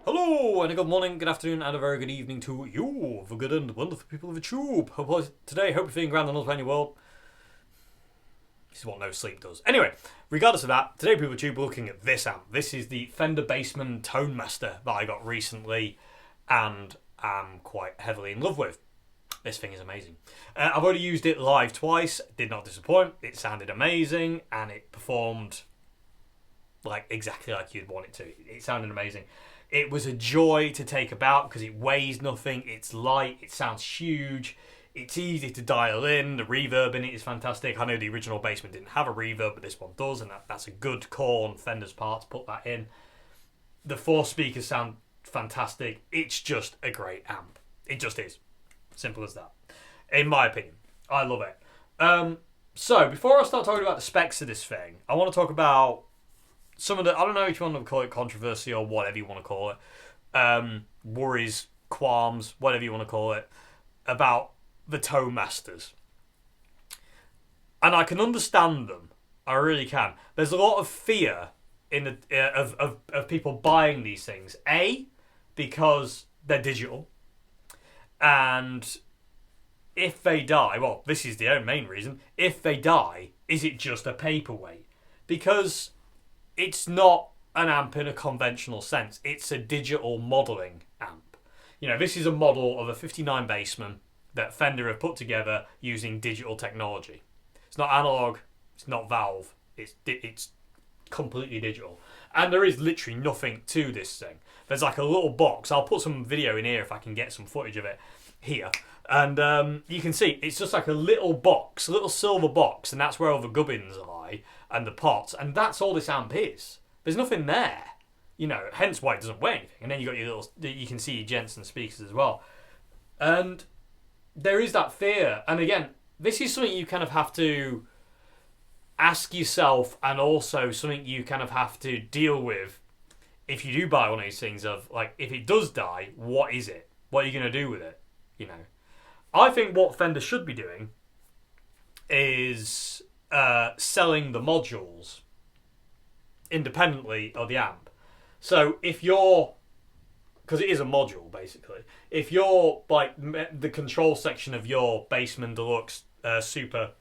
Hello, and a good morning, good afternoon, and a very good evening to you, the good and wonderful people of the tube. Today, hope you're feeling grand and all around your world. This is what no sleep does. Anyway, regardless of that, today people of the tube are looking at this amp. This is the Fender Bassman Tone Master that I got recently, and am quite heavily in love with. This thing is amazing. I've already used it live twice, did not disappoint. It sounded amazing, and it performed like exactly like you'd want it to. It sounded amazing. It was a joy to take about because it weighs nothing, it's light, it sounds huge, it's easy to dial in, the reverb in it is fantastic. I know the original Bassman didn't have a reverb, but this one does, and that's a good call on Fender's part to put that in. The 4 speakers sound fantastic. It's just a great amp. It just is. Simple as that. In my opinion. I love it. So, before I start talking about the specs of this thing, I want to talk about some of the, I don't know if you want to call it controversy or whatever you want to call it, worries, qualms, whatever you want to call it, about the Tone Masters. And I can understand them. I really can. There's a lot of fear in the of people buying these things. A, because they're digital. And if they die, well, this is the main reason, if they die, is it just a paperweight? Because it's not an amp in a conventional sense. It's a digital modelling amp. You know, this is a model of a 59 Bassman that Fender have put together using digital technology. It's not analog, it's not valve, it's completely digital. And there is literally nothing to this thing. There's like a little box. I'll put some video in here if I can get some footage of it here. And you can see it's just like a little box, a little silver box, and that's where all the gubbins lie and the pots, and that's all this amp is. There's nothing there, you know, hence why it doesn't weigh anything. And then you got your little, you can see your Jensen speakers as well. And there is that fear. And again, this is something you kind of have to ask yourself, and also something you kind of have to deal with if you do buy one of these things of, like, if it does die, what is it? What are you going to do with it? You know, I think what Fender should be doing is selling the modules independently of the amp. So if you're, because it is a module basically, if you're like the control section of your Bassman Deluxe Super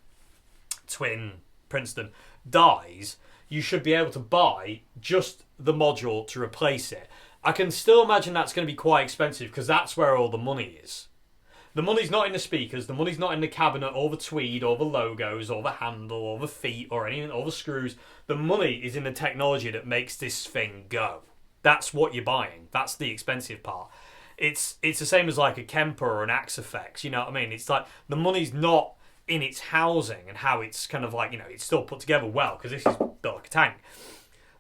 Twin Princeton dies, you should be able to buy just the module to replace it. I can still imagine that's going to be quite expensive because that's where all the money is. The money's not in the speakers, the money's not in the cabinet or the tweed or the logos or the handle or the feet or anything, or the screws. The money is in the technology that makes this thing go. That's what you're buying. That's the expensive part. It's the same as like a Kemper or an Axe-Fx, you know what I mean? It's like the money's not in its housing and how it's kind of like, you know, it's still put together well because this is built like a tank.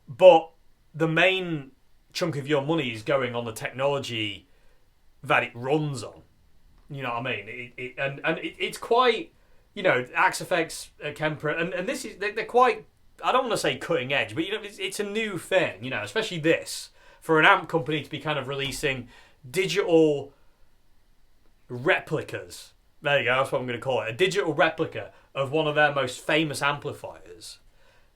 But the main chunk of your money is going on the technology that it runs on. You know what I mean? It's quite, you know, Axe-Fx, Kemper, and this is, they're quite, I don't want to say cutting edge, but you know, it's a new thing, you know, especially this, for an amp company to be kind of releasing digital replicas. There you go, that's what I'm going to call it. A digital replica of one of their most famous amplifiers.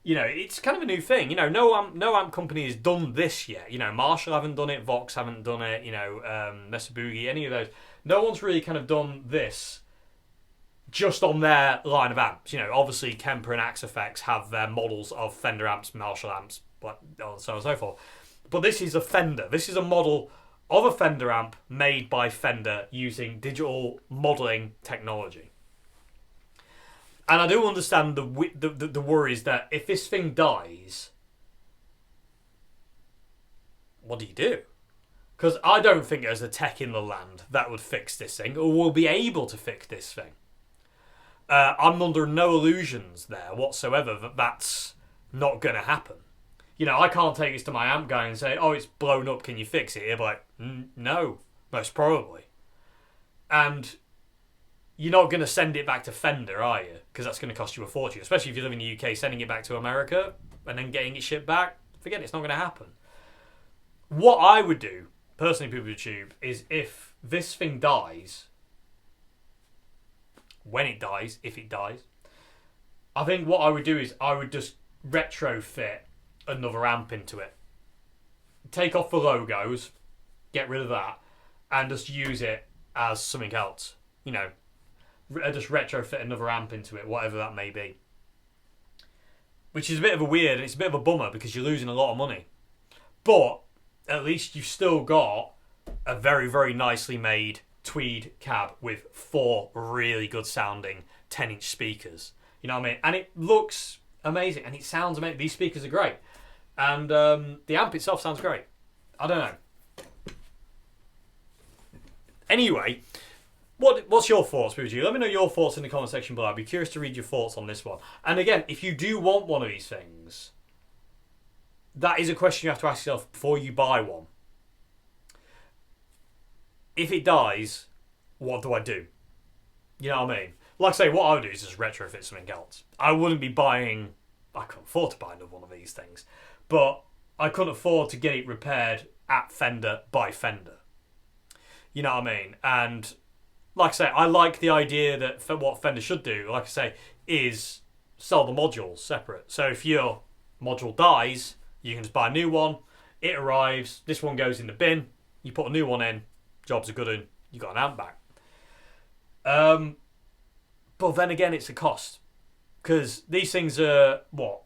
You know, it's kind of a new thing. You know, no amp company has done this yet. You know, Marshall haven't done it, Vox haven't done it, you know, Mesa Boogie, any of those. No one's really kind of done this just on their line of amps. You know, obviously Kemper and Axe-Fx have their models of Fender amps, Marshall amps, so on and so forth. But this is a Fender. This is a model of a Fender amp made by Fender using digital modelling technology. And I do understand the worries that if this thing dies, what do you do? Because I don't think there's a tech in the land that would fix this thing or will be able to fix this thing. I'm under no illusions there whatsoever that that's not going to happen. You know, I can't take this to my amp guy and say, oh, it's blown up, can you fix it? He'll be like, no, most probably. And you're not going to send it back to Fender, are you? Because that's going to cost you a fortune. Especially if you live in the UK, sending it back to America and then getting it shipped back. Forget it, it's not going to happen. What I would do, personally, people with YouTube, is if this thing dies, when it dies, if it dies, I think what I would do is I would just retrofit another amp into it. take off the logos, get rid of that, and just use it as something else. You know, just retrofit another amp into it, whatever that may be. Which is a bit of a weird, it's a bit of a bummer because you're losing a lot of money. But at least you've still got a very, very nicely made tweed cab with 4 really good sounding 10-inch speakers. You know what I mean? And it looks amazing and it sounds amazing. These speakers are great. And the amp itself sounds great. I don't know. Anyway, what's your thoughts, POTT? Let me know your thoughts in the comment section below. I'd be curious to read your thoughts on this one. And again, if you do want one of these things, that is a question you have to ask yourself before you buy one. If it dies, what do I do? You know what I mean? Like I say, what I would do is just retrofit something else. I wouldn't be buying... I couldn't afford to buy another one of these things. But I couldn't afford to get it repaired at Fender by Fender. You know what I mean? And like I say, I like the idea that what Fender should do, like I say, is sell the modules separate. So if your module dies, you can just buy a new one. It arrives. This one goes in the bin. You put a new one in. Job's a good one. You got an amp back. But then again, it's a cost. Because these things are, what,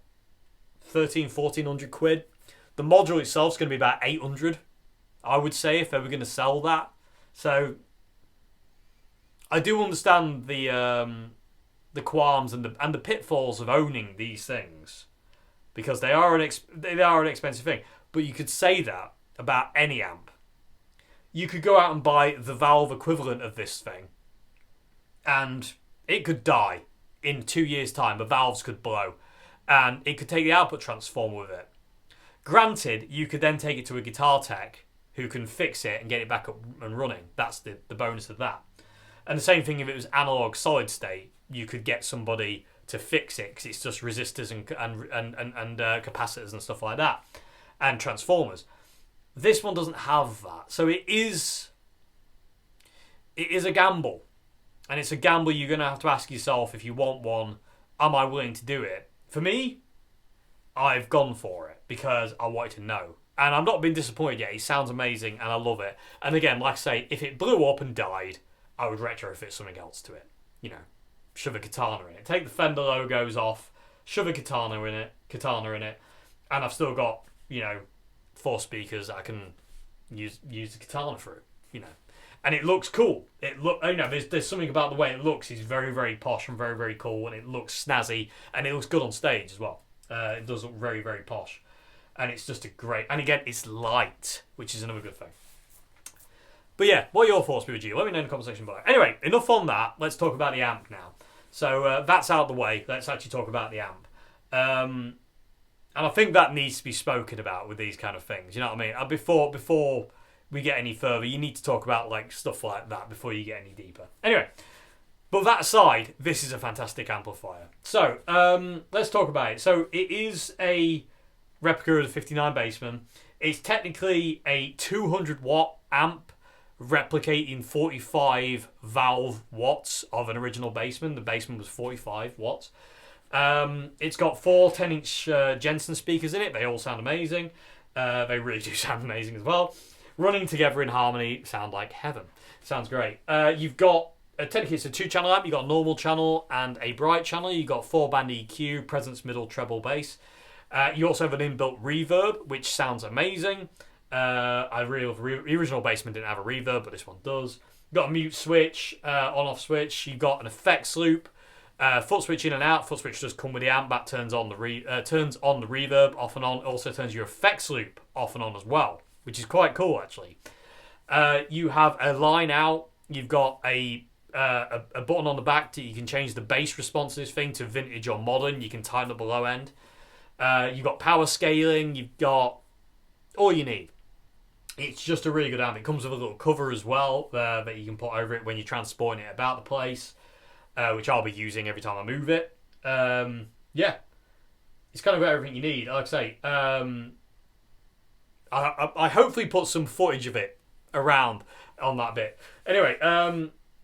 1,1400 quid? The module itself is going to be about 800, I would say, if they were going to sell that. So I do understand the qualms and the pitfalls of owning these things, because they are an expensive thing. But you could say that about any amp. You could go out and buy the valve equivalent of this thing, and it could die in 2 years' time. The valves could blow, and it could take the output transformer with it. Granted, you could then take it to a guitar tech who can fix it and get it back up and running. That's the bonus of that. And the same thing if it was analog solid state, you could get somebody to fix it because it's just resistors and capacitors and stuff like that, and transformers. This one doesn't have that, so it is a gamble, and it's a gamble you're going to have to ask yourself if you want one. Am I willing to do it? For me, I've gone for it because I wanted to know. And I've not been disappointed yet. It sounds amazing and I love it. And again, like I say, if it blew up and died, I would retrofit something else to it. You know, shove a katana in it. Take the Fender logos off, shove a katana in it, and I've still got, you know, 4 speakers I can use the katana through, you know. And it looks cool. You know, there's something about the way it looks. It's very, very posh and very, very cool, and it looks snazzy, and it looks good on stage as well. It does look very, very posh. And it's just a great... And again, it's light, which is another good thing. But yeah, what are your thoughts, POTT? Let me know in the comment section below. Anyway, enough on that. Let's talk about the amp now. So that's out of the way. Let's actually talk about the amp. And I think that needs to be spoken about with these kind of things. You know what I mean? Before we get any further, you need to talk about like stuff like that before you get any deeper. Anyway, but that aside, this is a fantastic amplifier. So let's talk about it. So it is a replica of the 59 Bassman. It's technically a 200 watt amp replicating 45 valve watts of an original Bassman. The Bassman was 45 watts. It's got 4 10-inch Jensen speakers in it. They all sound amazing. They really do sound amazing as well. Running together in harmony, sound like heaven. Sounds great. You've got technically it's a 2-channel amp. You've got a normal channel and a bright channel. You've got 4-band EQ, presence, middle, treble, bass. You also have an inbuilt reverb, which sounds amazing. I really love the original Bassman didn't have a reverb, but this one does. You've got a mute switch, on-off switch. You've got an effects loop, foot switch in and out. Foot switch does come with the amp. That turns on the reverb off and on. It also turns your effects loop off and on as well, which is quite cool actually. You have a line out. You've got a button on the back that you can change the bass response to this thing to vintage or modern. You can tighten up the low end. You've got power scaling. You've got all you need. It's just a really good amp. It comes with a little cover as well that you can put over it when you're transporting it about the place, which I'll be using every time I move it. Yeah, it's kind of got everything you need. Like I say, I hopefully put some footage of it around on that bit. Anyway,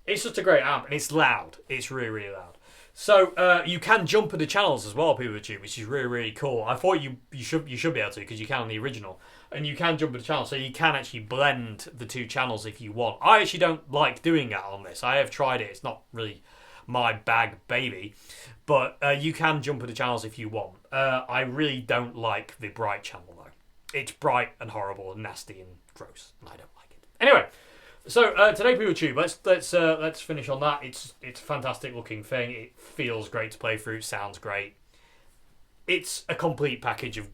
it's just a great amp and it's loud. It's really, really loud. So you can jump into channels as well, POTT, which is really, really cool. I thought you should be able to because you can on the original. and you can jump to the channel, so you can actually blend the two channels if you want. I actually don't like doing that on this. I have tried it. It's not really my bag, baby. But you can jump to the channels if you want. I really don't like the bright channel, though. It's bright and horrible and nasty and gross, and I don't like it. Anyway, so today, POTT, let's finish on that. It's a fantastic looking thing. It feels great to play through. It sounds great. It's a complete package of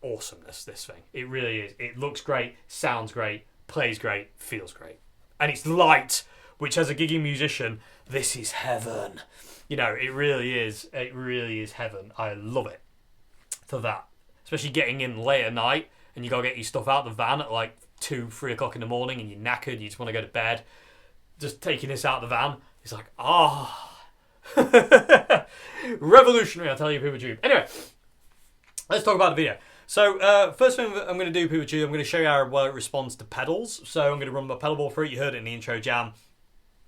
awesomeness, this thing. It really is. It looks great, sounds great, plays great, feels great. And it's light, which as a gigging musician, this is heaven. You know, it really is. It really is heaven. I love it for that. Especially getting in late at night and you got to get your stuff out the van at like 2, 3 o'clock in the morning and you're knackered, you just want to go to bed. Just taking this out of the van, it's like, revolutionary, I'll tell you, POTT. Anyway, let's talk about the video. So, first thing I'm going to do, POTT, I'm going to show you how well it responds to pedals. So, I'm going to run my pedal board through it. You heard it in the intro jam.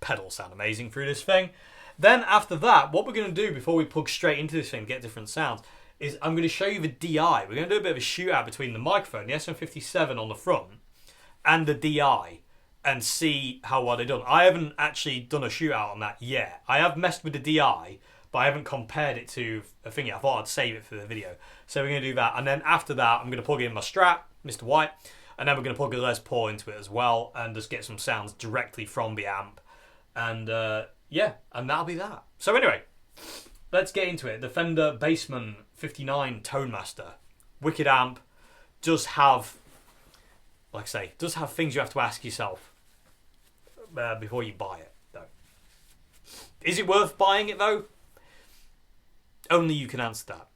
Pedals sound amazing through this thing. Then, after that, what we're going to do before we plug straight into this thing, get different sounds, is I'm going to show you the DI. We're going to do a bit of a shootout between the microphone, the SM57 on the front, and the DI, and see how well they've done. I haven't actually done a shootout on that yet. I have messed with the DI, but I haven't compared it to a thing yet. I thought I'd save it for the video. So we're going to do that. And then after that, I'm going to plug in my Strat, Mr. White, and then we're going to plug a Les Paul into it as well, and just get some sounds directly from the amp. And yeah, and that'll be that. So anyway, let's get into it. The Fender Bassman 59 Tone Master. Wicked amp. Does have, like I say, does have things you have to ask yourself before you buy it, though. Is it worth buying it, though? Only you can answer that.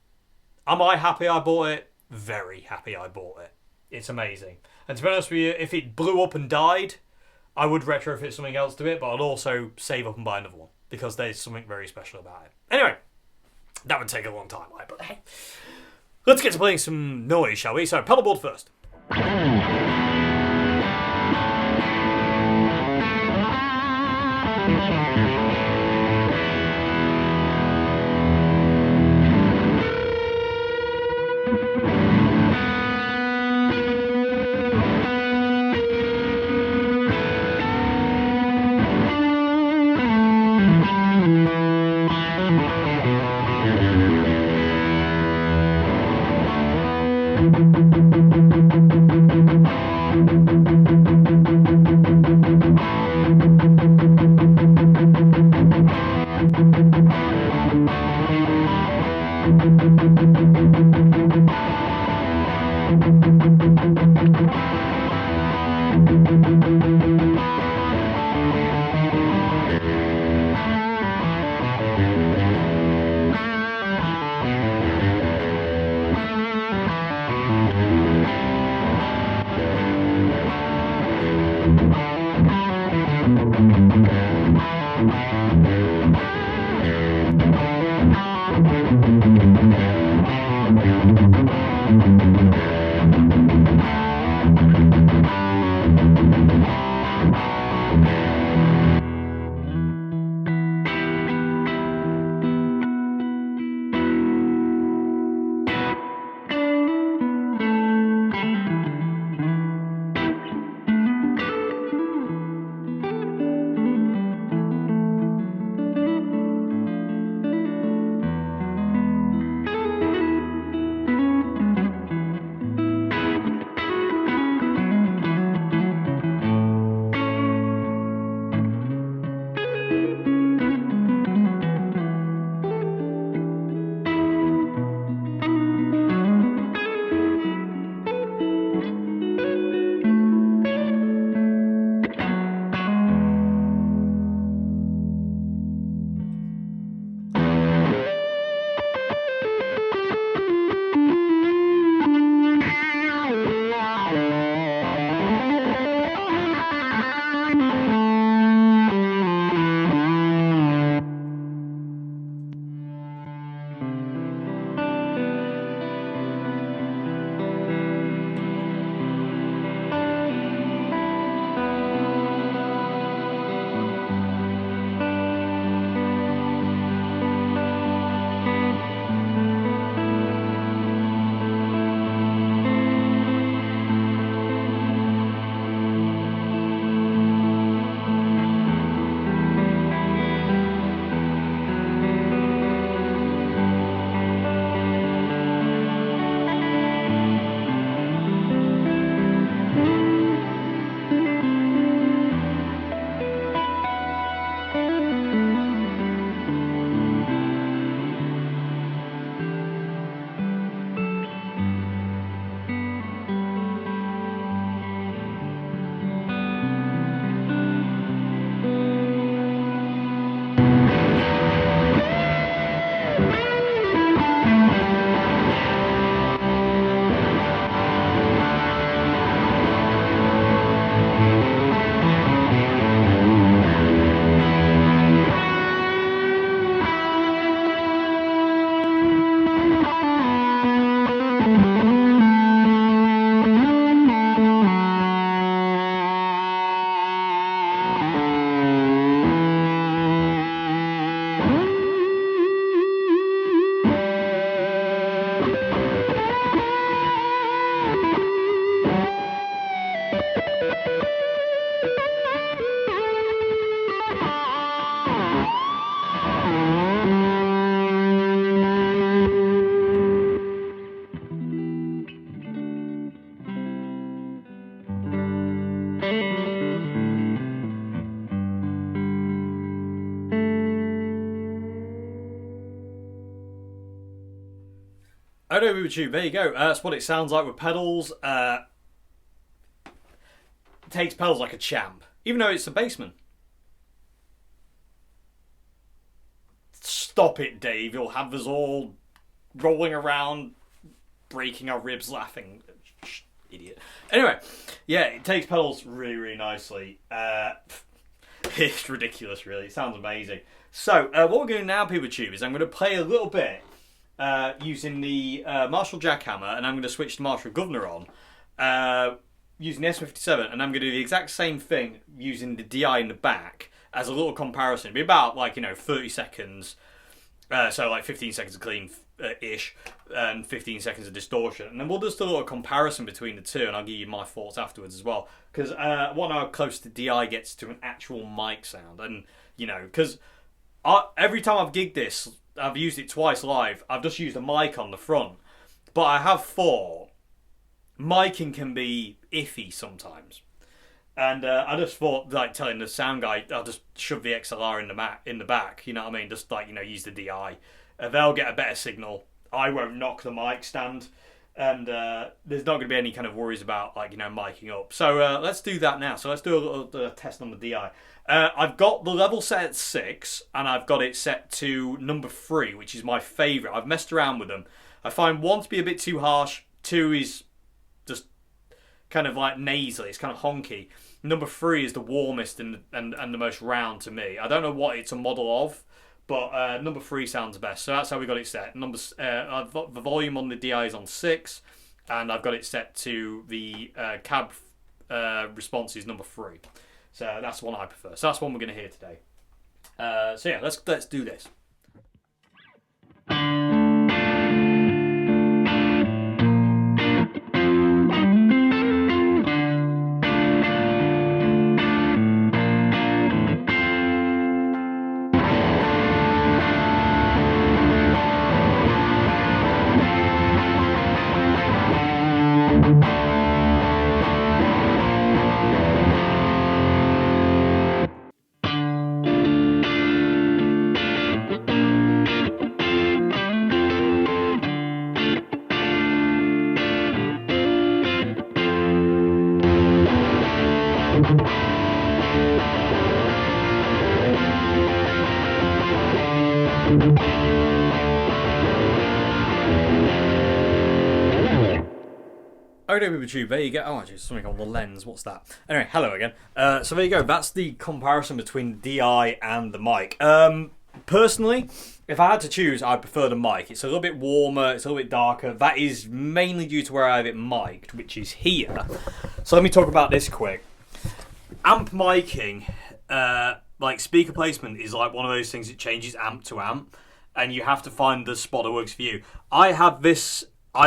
Am I happy I bought it? Very happy I bought it. It's amazing. And to be honest with you, if it blew up and died, I would retrofit something else to it, but I'd also save up and buy another one, because there's something very special about it. Anyway, that would take a long time, right? But hey, let's get to playing some noise, shall we? So, pedalboard first. Hello YouTube, there you go. That's what it sounds like with pedals. It takes pedals like a champ, even though it's a Bassman. Stop it, Dave. You'll have us all rolling around, breaking our ribs laughing. Idiot. Anyway, yeah, it takes pedals really, really nicely. It's ridiculous, really. It sounds amazing. So, what we're going to do now, POTT, is I'm going to play a little bit using the Marshall jackhammer, and I'm going to switch to Marshall Governor on using the S57, and I'm going to do the exact same thing using the DI in the back as a little comparison. It'll be about, 30 seconds, so like 15 seconds of clean ish and 15 seconds of distortion, and then we'll just do a little comparison between the two, and I'll give you my thoughts afterwards as well, because I want to know how close the DI gets to an actual mic sound. And because every time I've gigged this, I've used it twice live, I've just used a mic on the front, but I have thought miking can be iffy sometimes, and I just thought, telling the sound guy, I'll just shove the XLR in the back, you know what I mean, just use the DI. They'll get a better signal. I won't knock the mic stand, and there's not going to be any kind of worries about miking up. So let's do that now. So let's do a little test on the DI. I've got the level set at 6, and I've got it set to number 3, which is my favourite. I've messed around with them. I find 1 to be a bit too harsh, 2 is just kind of like nasally, it's kind of honky. Number 3 is the warmest and the most round to me. I don't know what it's a model of, but number 3 sounds best. So that's how we got it set. I've got the volume on the DI is on 6, and I've got it set to the cab response is number 3. So that's one I prefer. So that's one we're going to hear today. So yeah, let's do this. Okay, POTT, there you go. Oh, actually, something on the lens. What's that? Anyway, hello again. So there you go. That's the comparison between the DI and the mic. Personally, if I had to choose, I prefer the mic. It's a little bit warmer. It's a little bit darker. That is mainly due to where I have it mic'd, which is here. So let me talk about this quick. Amp miking, speaker placement, is like one of those things that changes amp to amp, and you have to find the spot that works for you. I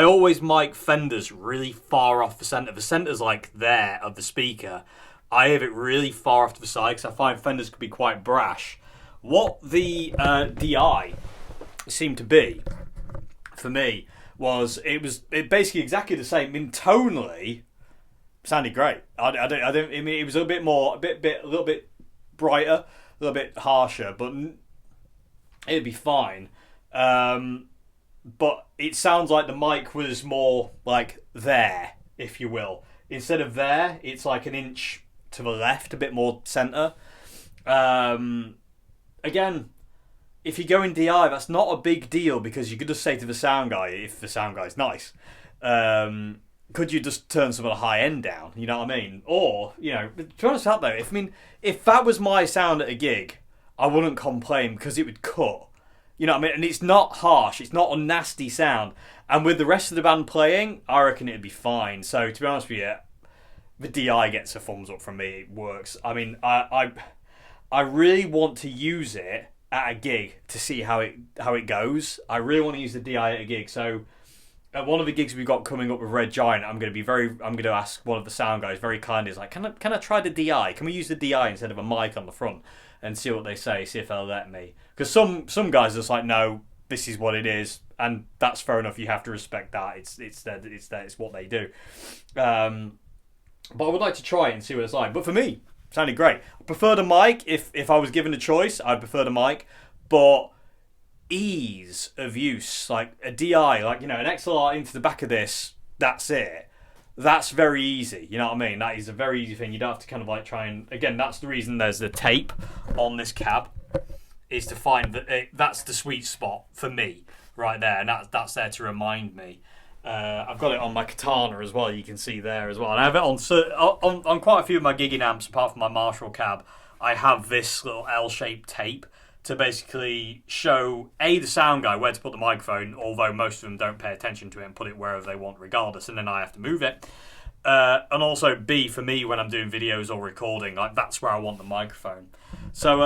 always mic Fenders really far off the centre. The centre's there of the speaker. I have it really far off to the side because I find Fenders could be quite brash. What the DI seemed to be, for me, was it basically exactly the same. I mean, tonally, sounded great. It was a little bit brighter, a little bit harsher, but it'd be fine. But it sounds like the mic was more there, if you will. Instead of there, it's like an inch to the left, a bit more centre. Again, if you go in DI, that's not a big deal, because you could just say to the sound guy, if the sound guy's nice, could you just turn some of the high end down? You know what I mean? Or, to be honest with that though, if that was my sound at a gig, I wouldn't complain because it would cut. You know what I mean? And it's not harsh. It's not a nasty sound. And with the rest of the band playing, I reckon it'd be fine. So, to be honest with you, the DI gets a thumbs up from me. It works. I mean, I really want to use it at a gig to see how it goes. I really want to use the DI at a gig. So, at one of the gigs we've got coming up with Red Giant, I'm going to ask one of the sound guys very kindly, can I try the DI? Can we use the DI instead of a mic on the front? And see what they say, see if they'll let me. Because some guys are just like, no, this is what it is, and that's fair enough. You have to respect that. It's what they do. But I would like to try it and see what it's like. But for me, it sounded great. I prefer the mic. If I was given a choice, I'd prefer the mic. But ease of use, like a DI, like, an XLR into the back of this, that's it. That's very easy, you know what I mean? That is a very easy thing. You don't have to kind of like try and, again, that's the reason there's the tape on this cab, is to find that that's the sweet spot for me right there, and that's there to remind me. I've got it on my Katana as well, you can see there as well. And I have it on quite a few of my gigging amps, apart from my Marshall cab. I have this little L-shaped tape to basically show, A, the sound guy where to put the microphone, although most of them don't pay attention to it and put it wherever they want regardless, and then I have to move it. And also, B, for me, when I'm doing videos or recording, like, that's where I want the microphone. So,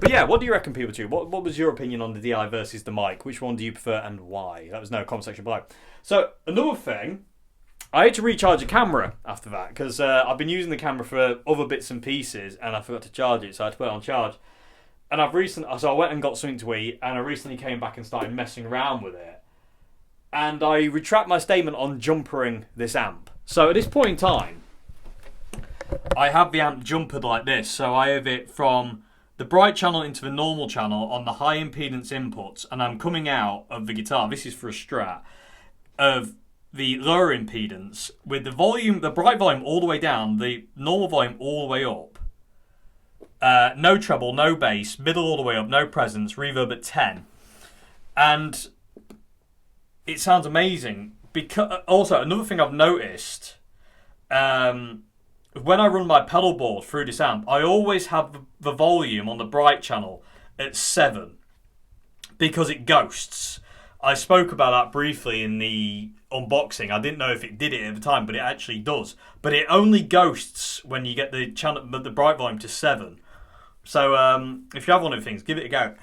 but yeah, what do you reckon, people too? What was your opinion on the DI versus the mic? Which one do you prefer and why? That was no comment section below. So, another thing, I had to recharge the camera after that, because I've been using the camera for other bits and pieces, and I forgot to charge it, so I had to put it on charge. And so I went and got something to eat, and I recently came back and started messing around with it. And I retract my statement on jumpering this amp. So at this point in time, I have the amp jumpered like this. So I have it from the bright channel into the normal channel on the high impedance inputs, and I'm coming out of the guitar, this is for a Strat, of the lower impedance with the volume, the bright volume all the way down, the normal volume all the way up. No treble, no bass, middle all the way up, no presence, reverb at 10. And it sounds amazing. Because also, another thing I've noticed, when I run my pedal board through this amp, I always have the volume on the bright channel at 7 because it ghosts. I spoke about that briefly in the unboxing. I didn't know if it did it at the time, but it actually does. But it only ghosts when you get the channel, the bright volume to 7. So if you have one of the things, give it a go.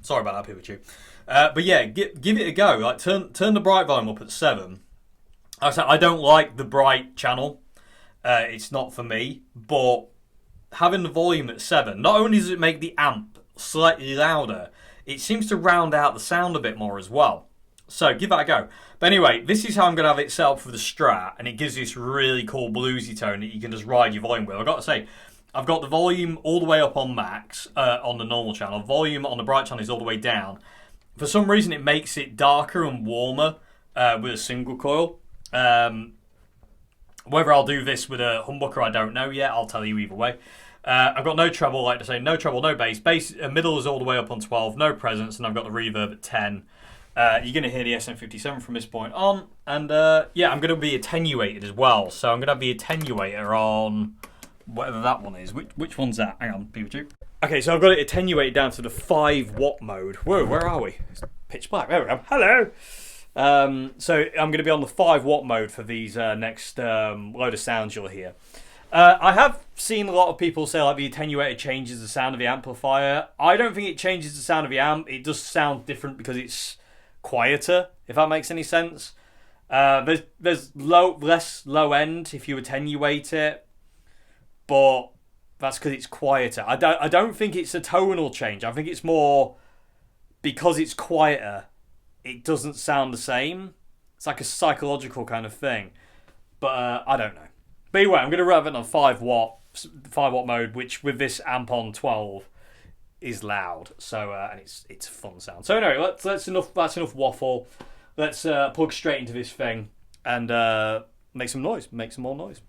Sorry about that, Pikachu. But yeah, give it a go. Like turn the bright volume up at 7. I don't like the bright channel. It's not for me. But having the volume at 7, not only does it make the amp slightly louder, it seems to round out the sound a bit more as well. So give that a go. But anyway, this is how I'm going to have it set up for the Strat, and it gives you this really cool bluesy tone that you can just ride your volume with. I've got to say, I've got the volume all the way up on max on the normal channel. Volume on the bright channel is all the way down. For some reason, it makes it darker and warmer with a single coil. Whether I'll do this with a humbucker, I don't know yet. I'll tell you either way. I've got no treble, like to say, no treble, no bass. Bass middle is all the way up on 12, no presence, and I've got the reverb at 10. You're going to hear the SM57 from this point on. And yeah, I'm going to be attenuated as well. So I'm going to have the attenuator on whatever that one is. Which one's that? Hang on, Pikachu. Okay, so I've got it attenuated down to the 5 watt mode. Whoa, where are we? It's pitch black. There we go. Hello. So I'm going to be on the 5 watt mode for these next load of sounds you'll hear. I have seen a lot of people say like the attenuator changes the sound of the amplifier. I don't think it changes the sound of the amp. It does sound different because it's quieter, if that makes any sense. There's less low end if you attenuate it, but that's because it's quieter. I don't think it's a tonal change. I think it's more because it's quieter, it doesn't sound the same. It's like a psychological kind of thing. But I don't know. But anyway, I'm going to run it on 5 watt mode, which with this amp on 12 is loud. So and it's a fun sound. So anyway, that's enough waffle. Let's plug straight into this thing and make some noise. Make some more noise.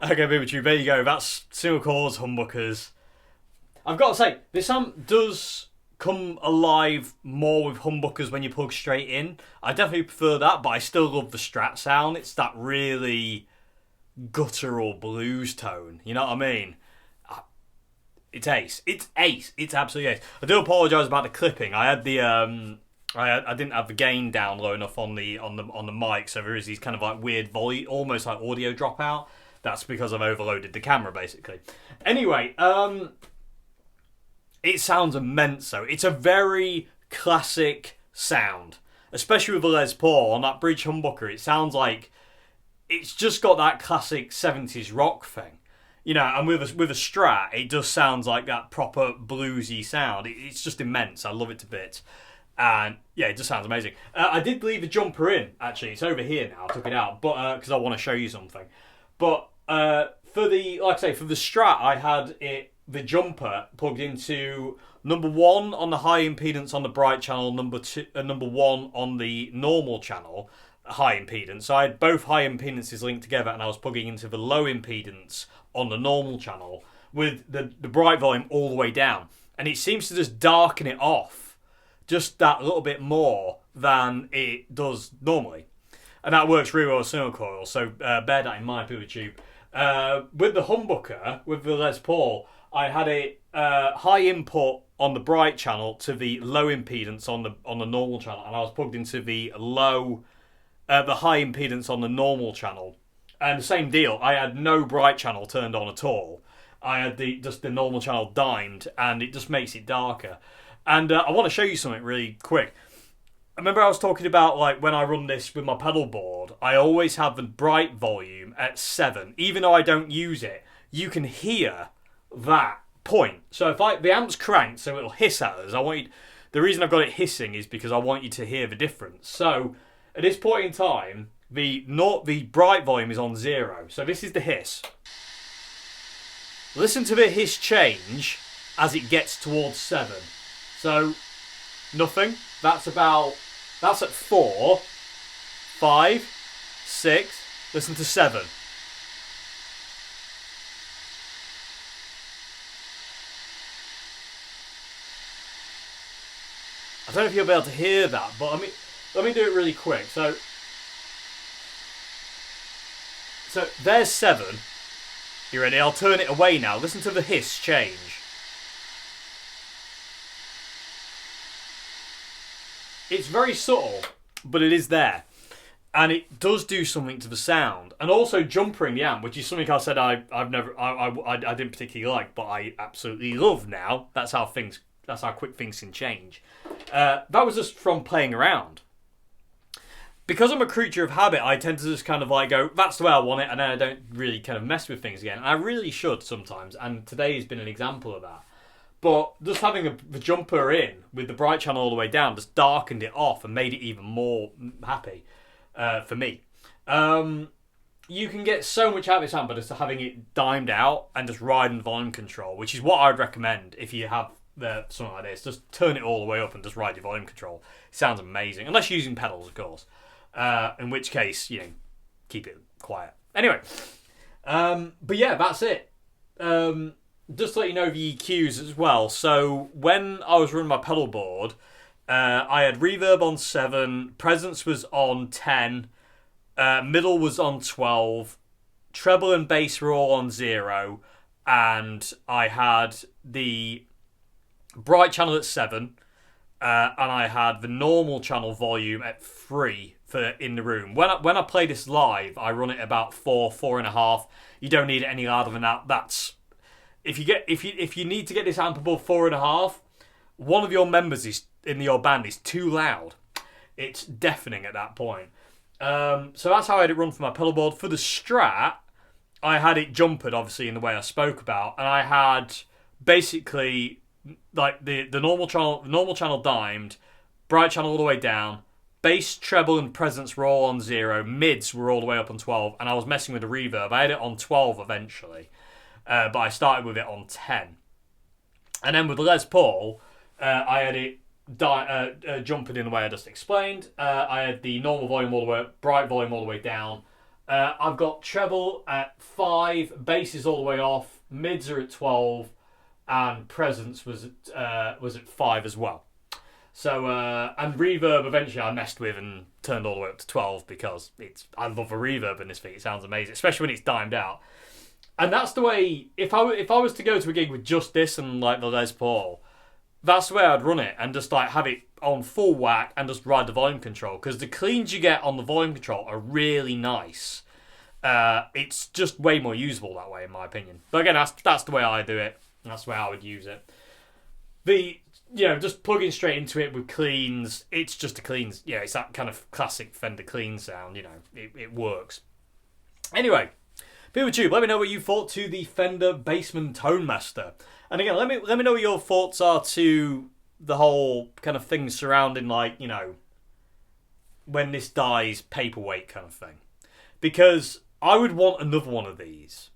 Okay, BBTube, there you go. That's single coils, humbuckers. I've got to say, this amp does come alive more with humbuckers when you plug straight in. I definitely prefer that, but I still love the Strat sound. It's that really guttural blues tone. You know what I mean? It's ace. It's ace. It's absolutely ace. I do apologise about the clipping. I had the I didn't have the gain down low enough on the mic, so there is these kind of like weird volume, almost like audio dropout. That's because I've overloaded the camera, basically. Anyway, it sounds immense, though. It's a very classic sound, especially with the Les Paul on that bridge humbucker. It sounds like it's just got that classic 70s rock thing. You know, and with a Strat, it just sounds like that proper bluesy sound. It's just immense. I love it to bits. And yeah, it just sounds amazing. I did leave the jumper in, actually. It's over here now. I took it out, but because I want to show you something. But for the, like I say, for the Strat, I had the jumper plugged into number 1 on the high impedance on the bright channel, number 1 on the normal channel, high impedance. So I had both high impedances linked together, and I was plugging into the low impedance on the normal channel with the bright volume all the way down. And it seems to just darken it off just that little bit more than it does normally. And that works really well with single coil, so bear that in mind, POTT. With the humbucker, with the Les Paul, I had a high input on the bright channel to the low impedance on the normal channel, and I was plugged into the high impedance on the normal channel. And the same deal, I had no bright channel turned on at all. I had just the normal channel dimed, and it just makes it darker. And I want to show you something really quick. I remember I was talking about, like, when I run this with my pedal board, I always have the bright volume at 7. Even though I don't use it, you can hear that point. So if the amp's cranked, so it'll hiss at us. The reason I've got it hissing is because I want you to hear the difference. So at this point in time, the bright volume is on 0. So this is the hiss. Listen to the hiss change as it gets towards 7. So nothing. That's at 4, 5, 6. Listen to 7. I don't know if you'll be able to hear that, but let me do it really quick. So there's 7. You ready? I'll turn it away now. Listen to the hiss change. It's very subtle, but it is there. And it does do something to the sound. And also jumpering the amp, which is something I said I didn't particularly like, but I absolutely love now. That's how quick things can change. That was just from playing around. Because I'm a creature of habit, I tend to just kind of like go, that's the way I want it, and then I don't really kind of mess with things again. And I really should sometimes, and today has been an example of that. But just having the jumper in with the bright channel all the way down just darkened it off and made it even more happy for me. You can get so much out of this amp by just having it dimed out and just riding volume control, which is what I'd recommend if you have something like this. Just turn it all the way up and just ride your volume control. It sounds amazing, unless you're using pedals, of course. In which case, keep it quiet. Anyway, but yeah, that's it. Just to let you know the EQs as well. So when I was running my pedal board, I had reverb on 7, presence was on 10, middle was on 12, treble and bass were all on 0, and I had the bright channel at 7, and I had the normal channel volume at 3 for in the room. When I play this live, I run it about 4.5. You don't need it any louder than that. That's if you need to get this amp above 4.5, one of your members in your band is too loud. It's deafening at that point. So that's how I had it run for my pedal board. For the Strat, I had it jumpered, obviously, in the way I spoke about, and I had basically like the normal channel dimed, bright channel all the way down, bass, treble, and presence were all on 0, mids were all the way up on 12, and I was messing with the reverb. I had it on 12 eventually, but I started with it on 10. And then with the Les Paul, I had it jumpered in the way I just explained. I had the normal volume all the way up, bright volume all the way down, I've got treble at 5, bass is all the way off, mids are at 12, and presence was at 5 as well. So and reverb eventually I messed with and turned all the way up to 12 because I love a reverb in this thing. It sounds amazing, especially when it's dimed out. And that's the way. If I was to go to a gig with just this and like the Les Paul, that's the way I'd run it and just like have it on full whack and just ride the volume control, because the cleans you get on the volume control are really nice. It's just way more usable that way, in my opinion. But again, that's the way I do it. That's the way I would use it. Just plugging straight into it with cleans, it's just a cleans. Yeah, it's that kind of classic Fender clean sound. It works. Anyway, people tube, let me know what you thought to the Fender Bassman Tone Master. And again, let me know what your thoughts are to the whole kind of thing surrounding, like, when this dies, paperweight kind of thing. Because I would want another one of these.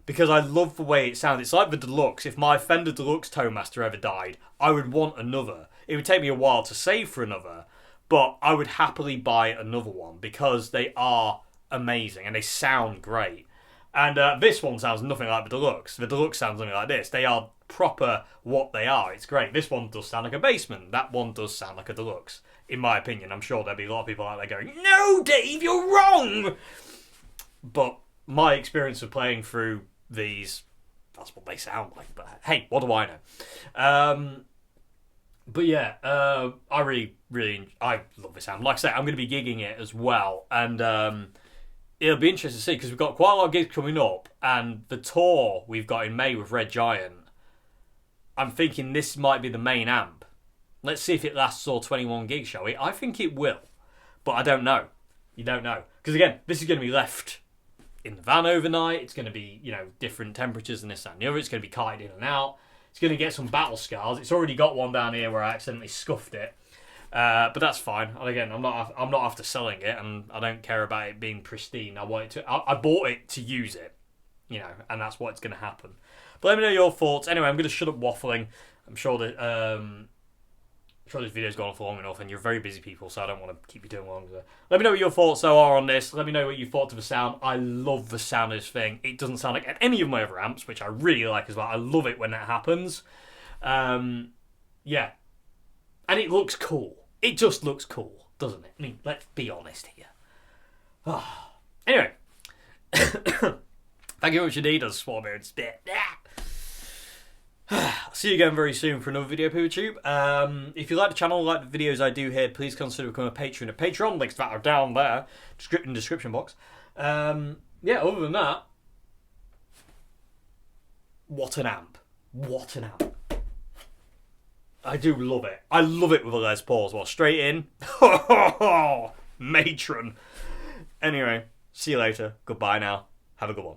Because I love the way it sounds. It's like the Deluxe. If my Fender Deluxe Tone Master ever died, I would want another. It would take me a while to save for another, but I would happily buy another one because they are amazing and they sound great. And this one sounds nothing like the Deluxe. The Deluxe sounds nothing like this. They are proper what they are. It's great. This one does sound like a Bassman. That one does sound like a Deluxe, in my opinion. I'm sure there'll be a lot of people out there going, "No, Dave, you're wrong!" But my experience of playing through these, that's what they sound like. But hey, what do I know? But yeah, I really I love this album. Like I say, I'm going to be gigging it as well, and it'll be interesting to see because we've got quite a lot of gigs coming up, and the tour we've got in May with Red Giant, I'm thinking this might be the main amp. Let's see if it lasts all 21 gigs, shall we? I think it will, but I don't know. You don't know, because again, this is going to be left in the van overnight. It's going to be, different temperatures and this and the other. It's going to be kited in and out. It's going to get some battle scars. It's already got one down here where I accidentally scuffed it. But that's fine. And again, I'm not after selling it, and I don't care about it being pristine. I bought it to use it, and that's what's going to happen. But let me know your thoughts. Anyway, I'm going to shut up waffling. I'm sure that this video's gone on for long enough, and you're very busy people, so I don't want to keep you doing longer. Let me know what your thoughts are on this. Let me know what you thought to the sound. I love the sound of this thing. It doesn't sound like any of my other amps, which I really like as well. I love it when that happens. Yeah. And it looks cool. It just looks cool, doesn't it? I mean, let's be honest here. Anyway. Thank you very much indeed. I'll swallow and spit. I'll see you again very soon for another video, POTT. If you like the channel, like the videos I do here, please consider becoming a patron at Patreon. Links to that are down there in the description box. Yeah, other than that, what an amp. What an amp. I do love it. I love it with a Les Paul as well. Straight in. Matron. Anyway, see you later. Goodbye now. Have a good one.